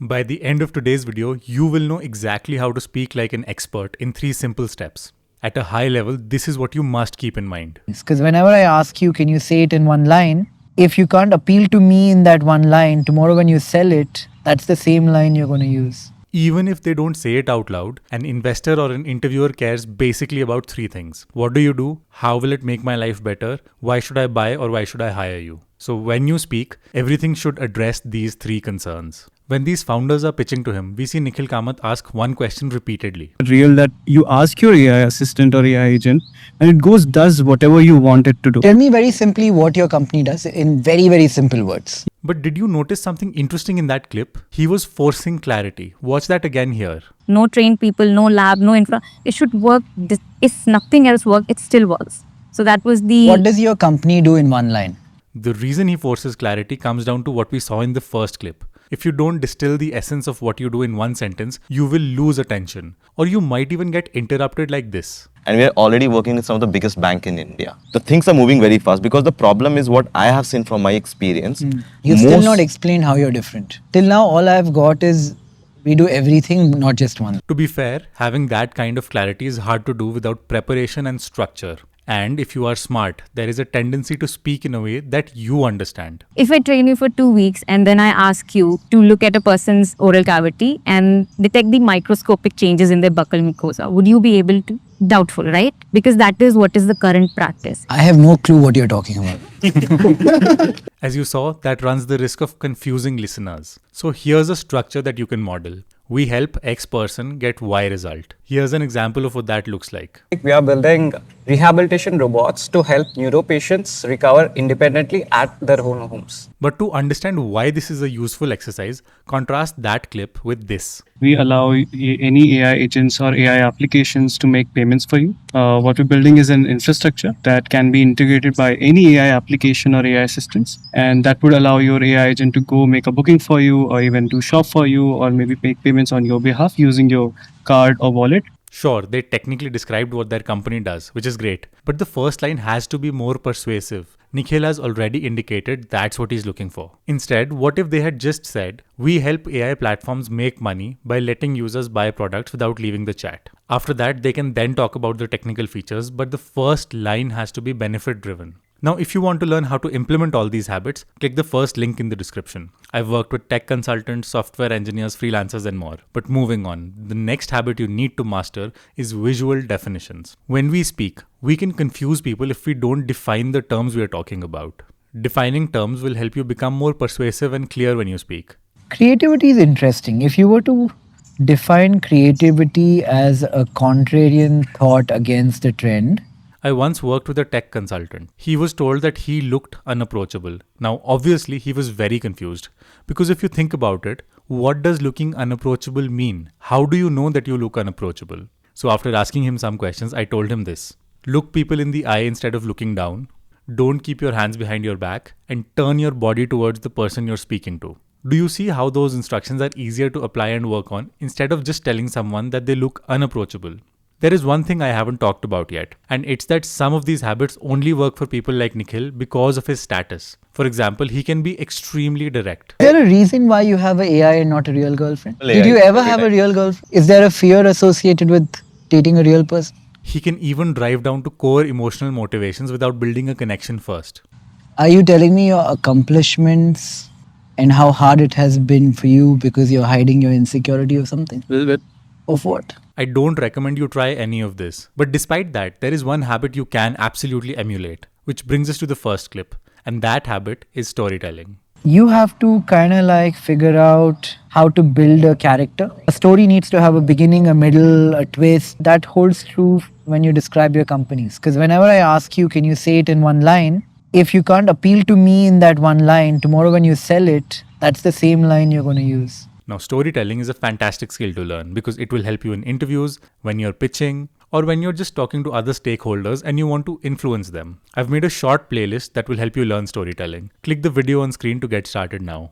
By the end of today's video, you will know exactly how to speak like an expert in 3 simple steps. At a high level, this is what you must keep in mind. Because whenever I ask you, can you say it in one line? If you can't appeal to me in that one line, tomorrow when you sell it, that's the same line you're going to use. Even if they don't say it out loud, an investor or an interviewer cares basically about 3 things. What do you do? How will it make my life better? Why should I buy or why should I hire you? So when you speak, everything should address these 3 concerns. When these founders are pitching to him, we see Nikhil Kamath ask one question repeatedly. Real that you ask your AI assistant or AI agent and it does whatever you want it to do. Tell me very simply what your company does in very, very simple words. But did you notice something interesting in that clip? He was forcing clarity. Watch that again here. No trained people, no lab, no infra. It should work. If nothing else works, it still works. So that was the... What does your company do in one line? The reason he forces clarity comes down to what we saw in the first clip. If you don't distill the essence of what you do in one sentence, you will lose attention. Or you might even get interrupted like this. And we are already working with some of the biggest banks in India. The things are moving very fast because the problem is what I have seen from my experience. You've still not explained how you're different. Till now, all I've got is we do everything, not just one. To be fair, having that kind of clarity is hard to do without preparation and structure. And if you are smart, there is a tendency to speak in a way that you understand. If I train you for 2 weeks and then I ask you to look at a person's oral cavity and detect the microscopic changes in their buccal mucosa, would you be able to? Doubtful, right? Because that is what is the current practice. I have no clue what you're talking about. As you saw, that runs the risk of confusing listeners. So here's a structure that you can model. We help X person get Y result. Here's an example of what that looks like. We are building rehabilitation robots to help neuro patients recover independently at their own homes. But to understand why this is a useful exercise, contrast that clip with this. We allow any AI agents or AI applications to make payments for you. What we're building is an infrastructure that can be integrated by any AI application or AI assistants. And that would allow your AI agent to go make a booking for you or even do shop for you or maybe make payments on your behalf using your card or wallet. Sure, they technically described what their company does, which is great. But the first line has to be more persuasive. Nikhil has already indicated that's what he's looking for. Instead, what if they had just said, we help AI platforms make money by letting users buy products without leaving the chat. After that, they can then talk about the technical features, but the first line has to be benefit driven. Now, if you want to learn how to implement all these habits, click the first link in the description. I've worked with tech consultants, software engineers, freelancers, and more. But moving on, the next habit you need to master is visual definitions. When we speak, we can confuse people if we don't define the terms we are talking about. Defining terms will help you become more persuasive and clear when you speak. Creativity is interesting. If you were to define creativity as a contrarian thought against a trend, I once worked with a tech consultant. He was told that he looked unapproachable. Now, obviously, he was very confused. Because if you think about it, what does looking unapproachable mean? How do you know that you look unapproachable? So after asking him some questions, I told him this. Look people in the eye instead of looking down. Don't keep your hands behind your back. And turn your body towards the person you're speaking to. Do you see how those instructions are easier to apply and work on instead of just telling someone that they look unapproachable? There is one thing I haven't talked about yet, and it's that some of these habits only work for people like Nikhil because of his status. For example, he can be extremely direct. is there a reason why you have an AI and not a real girlfriend? Well, Did AI you ever every have a time. real girlfriend? Is there a fear associated with dating a real person? He can even drive down to core emotional motivations without building a connection first. Are you telling me your accomplishments and how hard it has been for you because you're hiding your insecurity or something? A little bit. Of what? I don't recommend you try any of this. But despite that, there is one habit you can absolutely emulate, which brings us to the first clip. And that habit is storytelling. You have to kind of like figure out how to build a character. A story needs to have a beginning, a middle, a twist. That holds true when you describe your companies. Because whenever I ask you, can you say it in one line? If you can't appeal to me in that one line, tomorrow when you sell it, that's the same line you're going to use. Now, storytelling is a fantastic skill to learn because it will help you in interviews, when you're pitching, or when you're just talking to other stakeholders and you want to influence them. I've made a short playlist that will help you learn storytelling. Click the video on screen to get started now.